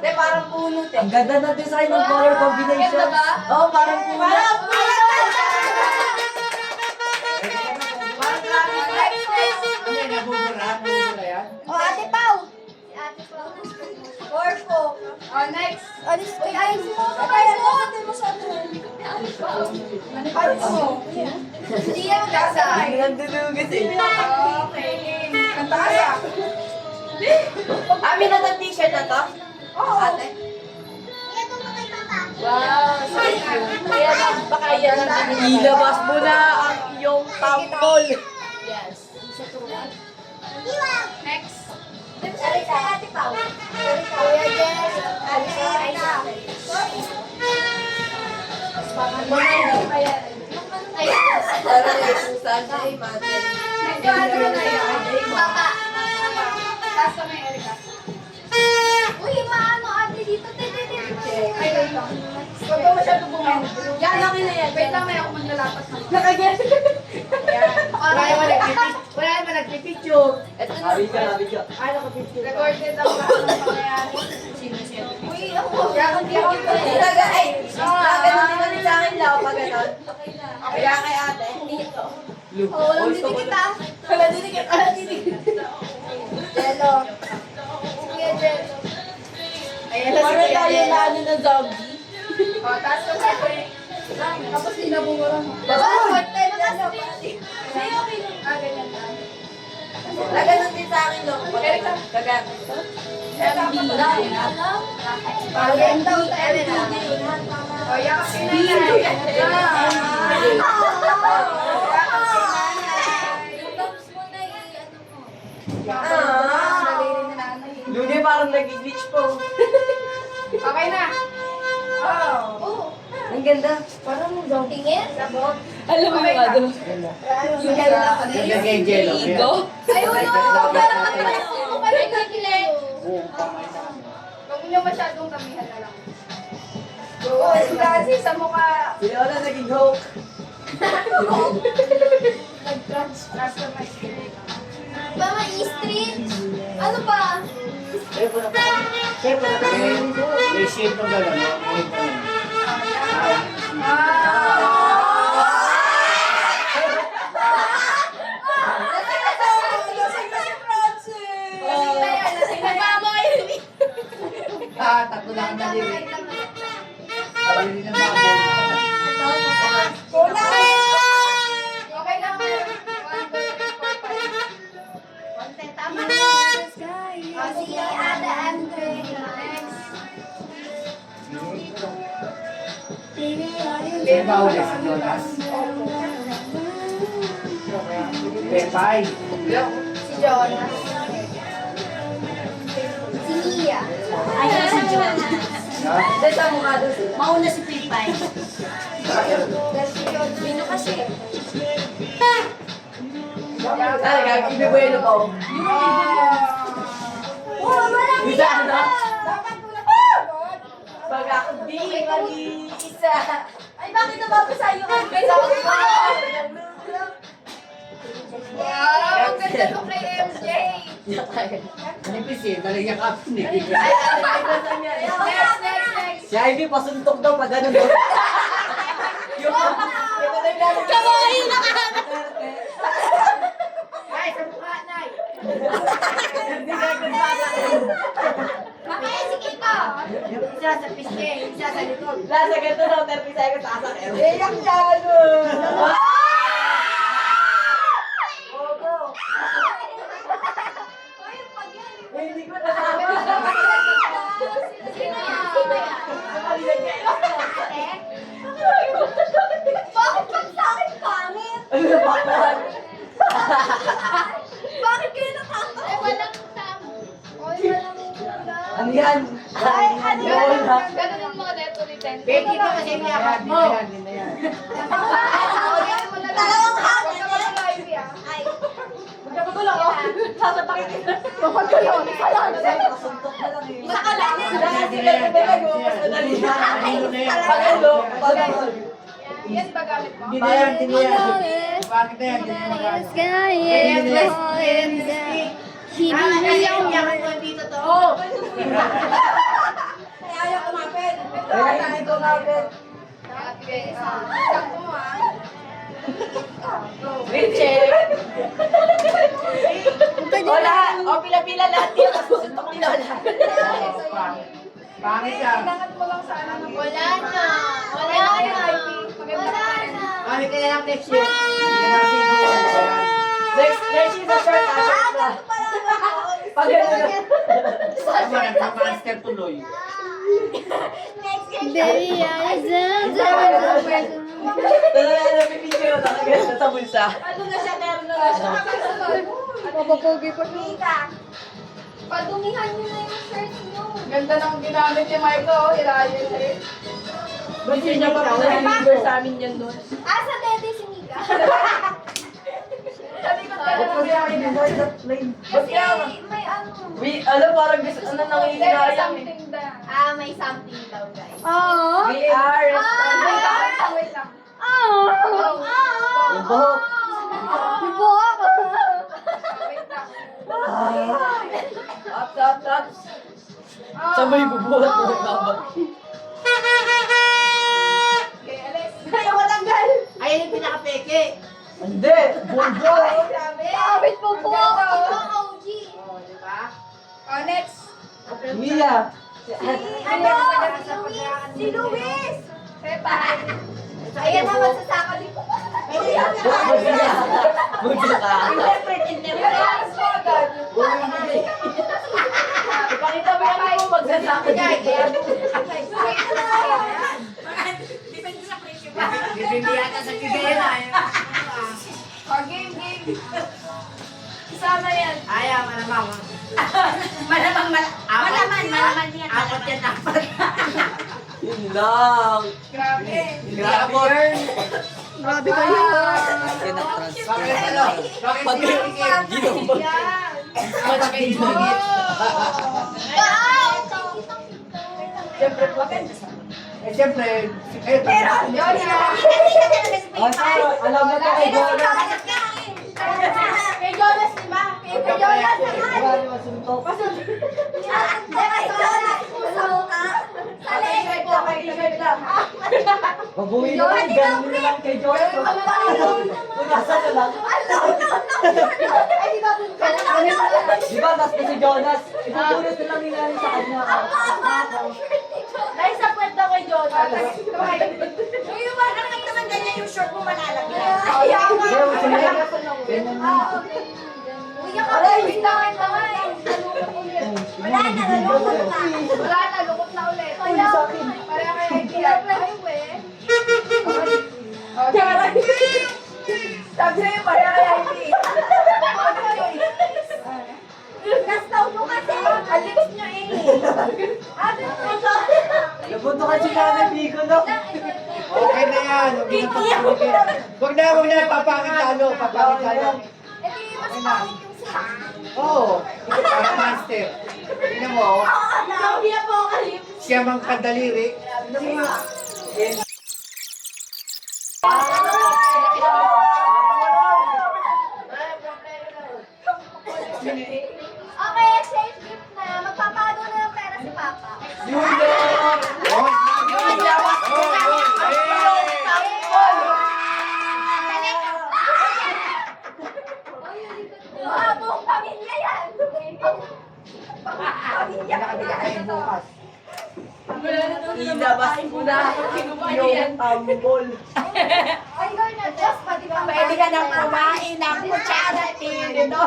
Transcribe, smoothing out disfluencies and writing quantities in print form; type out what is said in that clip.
Hindi, parang puno, te. Ang ganda ng design ng color combination. Ganda ba? Oo, parang puno. Parang puno! Ano yan, nabubura? Nabubura yan? Oh, Ate Pau. Corpo. Oh, next. Alis ko. Ay, sumuka kayo mo. Hindi mo sa ito. Ano mo? Hindi yan magkasay. Nagdudugas eh. Okay. Ang taas ah. Amin na ng t-shirt na to? Oo. Ate. Wow. Kaya lang, baka yan lang. Ilabas mo na ang iyong tambol. Yes. Next. Alisa, Ate Pau. Kuya Jess. Alisa. Parang may Susan ay mother. Nagkano na yan? Baka. Taas ka may Erika. Uy, maano ate dito. Ay, wait lang. Huwag ka masyado bumili. Yan, okay na yan. Wait lang, may ako maglalapat na. Nakagyan. Wala naman nagpipicture. Ito na. Sabi ka. Ay, nakapicture. Recorded ang lahat ng pangyayari. Sino? Uy, ako. Kaya kung di ako Talaga ay. Ganun din ulit sa akin lang pag ganun. Kaya kay ate. Oh, walang dito. Wala didikit. Wala didikit. Jello. Kuya Jello. Ayan na si Parang Kuya tayo Jen. na ano ng zombie. O, taas ka sa Kuya. Tapos dinabunguran mo. Short time na Jello. Ah, ganyan lang. Naganon din sa akin lang. Kagamit. MD. Parang daw sa MD. O, yakap kay nanay. Lugi parang nag-glitch po. Okay na. Oh. Ang ganda. Tingin? Sabot. Alam mo yung ano? Yung ganda. Lagyan yung jello. Igo? Ay, ulo! Pero magpapasuko pa rin nakikilig. Huwag niyo masyadong kamihan na lang. Oo, kasi sa mukha. Sila wala naging hook. Customize ko. Mga E-Street. Ano pa? May shape ng gano'n. Tatlo lang ang daliri. Daliri ng baboy. Okay lang. 1, 2, 3, 4, 5. Tama. Si Ada Andre. Next. Pepa ulit si Jonas. Pepay. Si Jonas. Si Mia. Ay, si John. Dahil sa mukha doon sila. Mauna si Pipay. Sino kasi? Talaga, ibibuelo pa ako. Oh, walang Isa ano? Dapat ko lang pagod. Pag ako di mag-iisa. Ay, bakit nababasa yung Sa wow, ang ganda mo kay MJ. Manipis eh. Nalagyan ka. Next, next, next. Si Ivy, pasuntok daw pag ganun daw. Yung Kamay na ka! Nay, sa mukha, Nay. Mamaya si Kiko! Yung isa sa pisngi, yung isa sa likod. Nasa ganito daw, 30 seconds, asak eh. Iyak yan. Ogo. Hindi ko na Sino yan? Bakit pag sa akin pangit? Ano ba yan? Bakit kayo nakakatawa? Ay, walang tama. Ay, walang tama. Ano yan? Ay, ano yan? Ganun yung mga deto ni Ten. Becky ko kasi niyakap mo. Hindi na yan. Dalawang hangin Huwag ka mag-live ah. Ay, Magkagulo ako. Sasapakin kita. Magkagulo. Pasuntok na lang eh. Sa kalamin. Dahil sila na talaga, mas madali na. Pag-ano, pag-ano. Yan ba gamit mo? Hindi na yan. Hindi na yan. Bakit na yan? Hindi na yan. He Ayaw niya. Dito to. Kaya hindi ko ngapit. Okay, sakto mo ah. Richard. O lahat. O pila-pila lahat yun. Tapos susuntok ni Lola. Pangit yan. Kailangan mo lang sana ng Wala na. Wala na. Wala na. Pangit kaya lang next year. Hindi na natin ito. Next year sa short na. Short na. Pag gano'n. Tama, nagpa-master tuloy. Baby, I just Napipicture na kagad sa bulsa. Ano na siya, meron na siya. Mapapogi pa. Mika. Padumihan niyo na yung shirt niyo. Ganda ng ginamit ni Michael. Hirayan siya eh. Ba't yun niya pa nag-deliver sa amin yan doon? Ah, sa dede si Mika. Sabi ko Ba't talaga. kasi ako i-design sa plane? Ba't Kasi kaya? may ano. Alam, parang gusto ano nang There's ilinayang eh. something there. Ah, may something daw, guys. Oo. We are Wait lang, wait lang, wait lang. Oo. Yung buhok. Yung buhok. Wait lang. Ups. Sabay bubuhat mo ng babag. Okay, alis. Ayaw matanggal! Ayun yung pinaka-peke. Hindi! Bungo! Grabe. Wait po po. Ang ganda, oh. Ang OG. Oh, di ba? Oh, next. Mia! Ano? Si Luis. Pepa. Ayan na, magsasaka din po. Bungo ka! Relax mo agad. Ipakita mo yan mo magsasaka dyan. Dipindi yata sa kibera. Oh, game. Isama yan. Ayaw, malamang. Malaman yan. Apat yan, apat. Yun lang! Grabe. Grabe! Grabe kayo. Bakit ano? Bakit Pag pinakikip? ginambag Yan. Matapin langit. Siyempre, bakit? Eh, siyempre, pero, Yun na. Alam na to kay Jonas. Kay Jonas, di ba? Kay Jonas naman. Grabe masuntok. Kay lang. Mabuhay na lang, ganun na lang kay Jonas. Punasa na lang. Di ba, last na si Jonas? Ipupunas na lang nila rin sa kanya. Dahil sa kwento kay Jonas. Yung wala naman ganyan yung short mo malalagyan. Ayaw nga. Kaya masunod. Ganyan na. Aray, wait lang. Wala na, nalungkot na. Wala na, lukot na ulit. Uy, sa akin. Pareha kay idea. Oh, sabi sa'yo, pareha kay idea. Gastaw mo kasi. Ang lips niyo eh. Nabuntukan si Nanay Bigo, no? okay na yan. Huwag na, papangit talo. Papangit talo. Mas pangit yung sa... Oo. Para master. Tingnan mo, oh. Sabi na po ka lips. Siya mang kadaliri. Okay, safe gift na. Magpapagaw na ng pera si Papa. Yun lang! Oh, Buong pamilya yan. Hindi na kami kakain bukas. Ilabas mo na yung tambol. Ay, girl na, just pati pa. Pwede ka nang kumain ng kutsara dito.